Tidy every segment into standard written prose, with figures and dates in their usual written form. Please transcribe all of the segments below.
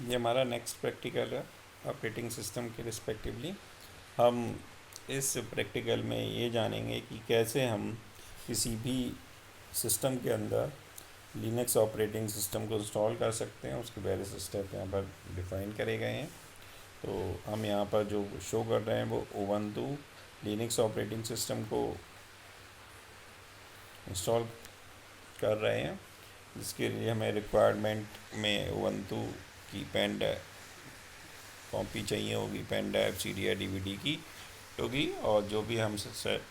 ये हमारा next practical है ऑपरेटिंग सिस्टम के रिस्पेक्टिवली। हम इस प्रैक्टिकल में ये जानेंगे कि कैसे हम किसी भी सिस्टम के अंदर लिनक्स ऑपरेटिंग सिस्टम को इंस्टॉल कर सकते हैं। उसके वेरियस स्टेप यहाँ पर डिफ़ाइन करे गए हैं। तो हम यहाँ पर जो शो कर रहे हैं वो उबंटू लिनक्स ऑपरेटिंग सिस्टम को इंस्टॉल कर रहे हैं, जिसके लिए हमें रिक्वायरमेंट में उबंटू की पेन कॉपी चाहिए होगी, पेन ड्राइव, CD या DVD की होगी, और जो भी हम सेट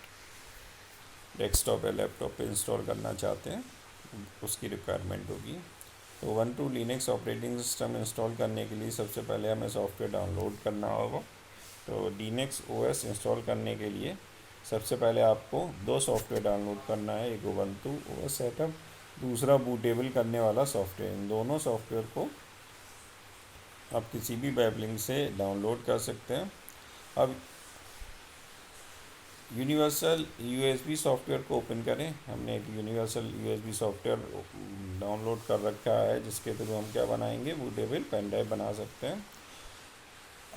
डेस्कटॉप या लैपटॉप पे इंस्टॉल करना चाहते हैं उसकी रिक्वायरमेंट होगी। तो Ubuntu Linux operating system install करने के लिए सबसे पहले हमें सॉफ्टवेयर डाउनलोड करना होगा। तो लिनक्स OS इंस्टॉल करने के लिए सबसे पहले आपको दो सॉफ्टवेयर डाउनलोड करना है, एक उबंटू OS सेटअप, दूसरा बूटेबल करने वाला सॉफ्टवेयर। इन दोनों सॉफ्टवेयर को आप किसी भी वेब लिंक से डाउनलोड कर सकते हैं। अब यूनिवर्सल USB सॉफ्टवेयर को ओपन करें। हमने एक यूनिवर्सल USB सॉफ्टवेयर डाउनलोड कर रखा है, जिसके थ्रू हम क्या बनाएंगे, बूटेबल पेन ड्राइव बना सकते हैं।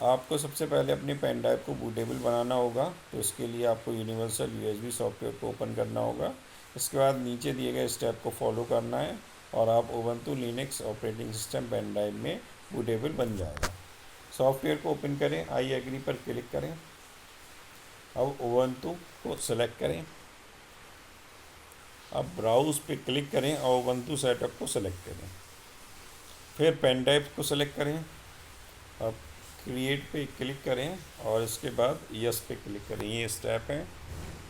आपको सबसे पहले अपनी पेन ड्राइव को बूटेबल बनाना होगा, तो इसके लिए आपको यूनिवर्सल USB सॉफ्टवेयर को ओपन करना होगा। इसके बाद नीचे दिए गए स्टेप को फॉलो करना है और आप Ubuntu Linux operating system pen drive में बूटेबल बन जाएगा। सॉफ्टवेयर को ओपन करें, आई एग्री पर क्लिक करें। अब उबंटू को सेलेक्ट करें। अब ब्राउज पे क्लिक करें और उबंटू सेटअप को सेलेक्ट करें। फिर पेन ड्राइव को सेलेक्ट करें। अब क्रिएट पे क्लिक करें और इसके बाद यस पे क्लिक करें। ये स्टेप है,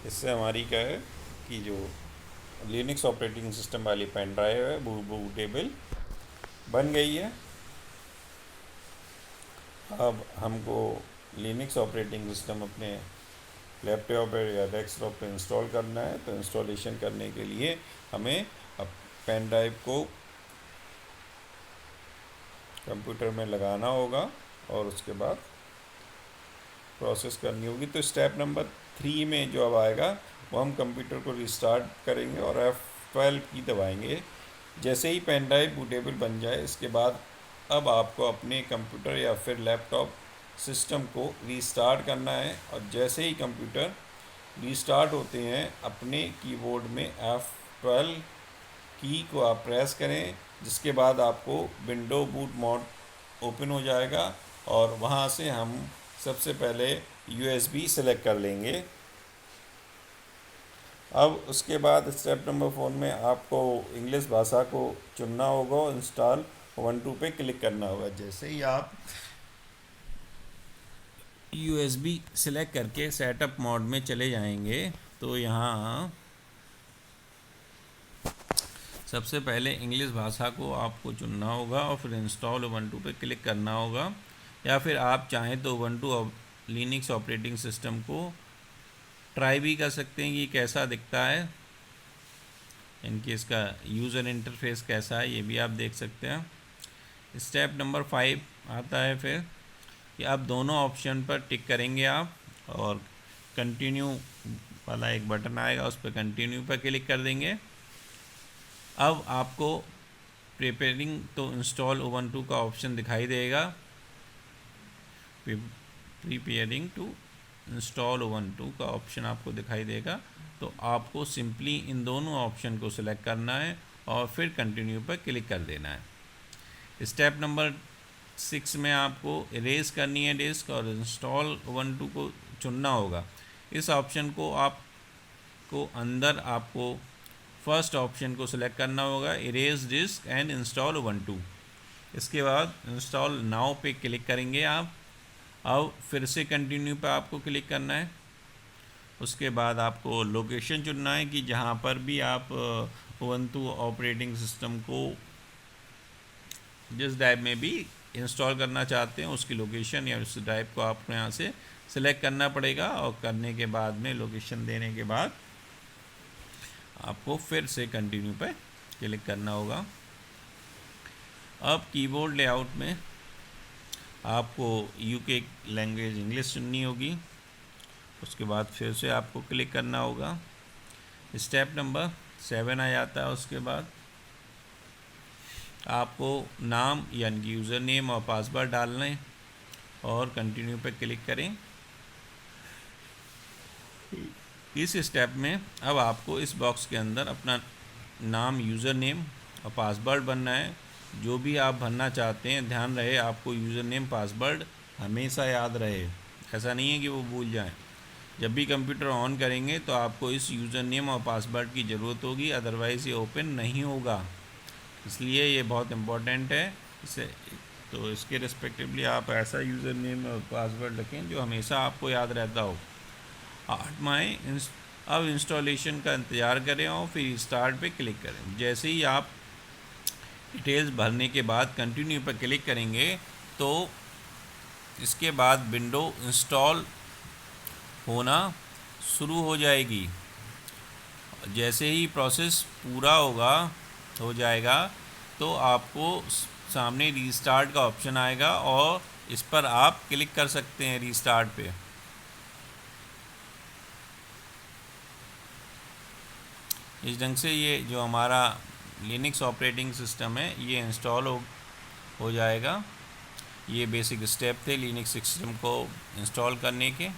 इससे हमारी क्या है कि जो लिनक्स ऑपरेटिंग सिस्टम वाली पेन ड्राइव है वो बूटेबल बन गई है। अब हमको लिनक्स ऑपरेटिंग सिस्टम अपने लैपटॉप या डेस्कटॉप पे इंस्टॉल करना है। तो इंस्टॉलेशन करने के लिए हमें अब पेन ड्राइव को कंप्यूटर में लगाना होगा और उसके बाद प्रोसेस करनी होगी। तो स्टेप नंबर 3 में जो अब आएगा वो हम कंप्यूटर को रिस्टार्ट करेंगे और F12 की दबाएंगे। जैसे ही पेन ड्राइव बूटेबल बन जाए, इसके बाद अब आपको अपने कंप्यूटर या फिर लैपटॉप सिस्टम को रीस्टार्ट करना है। और जैसे ही कंप्यूटर रीस्टार्ट होते हैं, अपने कीबोर्ड में F12 की को आप प्रेस करें, जिसके बाद आपको विंडो बूट मोड ओपन हो जाएगा और वहाँ से हम सबसे पहले USB सेलेक्ट कर लेंगे। अब उसके बाद स्टेप नंबर 4 में आपको इंग्लिश भाषा को चुनना होगा और इंस्टॉल उबंटू पे क्लिक करना होगा। जैसे ही आप USB सेलेक्ट करके सेटअप मोड में चले जाएंगे, तो यहाँ सबसे पहले इंग्लिश भाषा को आपको चुनना होगा और फिर इंस्टॉल उबंटू पे क्लिक करना होगा। या फिर आप चाहें तो उबंटू लिनक्स ऑपरेटिंग सिस्टम को ट्राई भी कर सकते हैं कि कैसा दिखता है, इनकी इसका यूज़र इंटरफेस कैसा है, ये भी आप देख सकते हैं। स्टेप नंबर 5 आता है फिर कि आप दोनों ऑप्शन पर टिक करेंगे आप, और कंटिन्यू वाला एक बटन आएगा, उस पर कंटिन्यू पर क्लिक कर देंगे। अब आपको प्रिपेयरिंग टू इंस्टॉल उबंटू का ऑप्शन दिखाई देगा, प्रिपेयरिंग टू इंस्टॉल उबंटू का ऑप्शन आपको दिखाई देगा। तो आपको सिंपली इन दोनों ऑप्शन को सिलेक्ट करना है और फिर कंटिन्यू पर क्लिक कर देना है। स्टेप नंबर 6 में आपको इरेज करनी है डिस्क और इंस्टॉल उबंटू को चुनना होगा। इस ऑप्शन को आपको अंदर आपको फर्स्ट ऑप्शन को सिलेक्ट करना होगा, erase disk and install Ubuntu. इसके बाद इंस्टॉल नाउ पे क्लिक करेंगे आप। अब फिर से कंटिन्यू पे आपको क्लिक करना है। उसके बाद आपको लोकेशन चुनना है कि जहाँ पर भी आप उबंटू ऑपरेटिंग सिस्टम को जिस ड्राइव में भी इंस्टॉल करना चाहते हैं उसकी लोकेशन या उस ड्राइव को आपको यहाँ से सिलेक्ट करना पड़ेगा। और करने के बाद में लोकेशन देने के बाद आपको फिर से कंटिन्यू पे क्लिक करना होगा। अब कीबोर्ड लेआउट में आपको UK लैंग्वेज इंग्लिश चुननी होगी। उसके बाद फिर से आपको क्लिक करना होगा। स्टेप नंबर 7 आ जाता है। उसके बाद आपको नाम यानी कि यूज़र नेम और पासवर्ड डालना है और कंटिन्यू पे क्लिक करें। इस स्टेप में अब आपको इस बॉक्स के अंदर अपना नाम, यूज़र नेम और पासवर्ड भरना है। जो भी आप भरना चाहते हैं, ध्यान रहे आपको यूज़र नेम पासवर्ड हमेशा याद रहे, ऐसा नहीं है कि वो भूल जाएं। जब भी कंप्यूटर ऑन करेंगे तो आपको इस यूज़र नेम और पासवर्ड की ज़रूरत होगी, अदरवाइज़ ये ओपन नहीं होगा, इसलिए ये बहुत इम्पोर्टेंट है। इसे तो इसके रिस्पेक्टिवली आप ऐसा यूज़र नेम और पासवर्ड रखें जो हमेशा आपको याद रहता हो। अब इंस्टॉलेशन का इंतज़ार करें और फिर स्टार्ट पे क्लिक करें। जैसे ही आप डिटेल्स भरने के बाद कंटिन्यू पर क्लिक करेंगे तो इसके बाद विंडो इंस्टॉल होना शुरू हो जाएगी। जैसे ही प्रोसेस पूरा हो जाएगा तो आपको सामने रीस्टार्ट का ऑप्शन आएगा और इस पर आप क्लिक कर सकते हैं रीस्टार्ट पे। इस ढंग से ये जो हमारा लिनक्स ऑपरेटिंग सिस्टम है ये इंस्टॉल हो जाएगा। ये बेसिक स्टेप थे लिनक्स सिस्टम को इंस्टॉल करने के।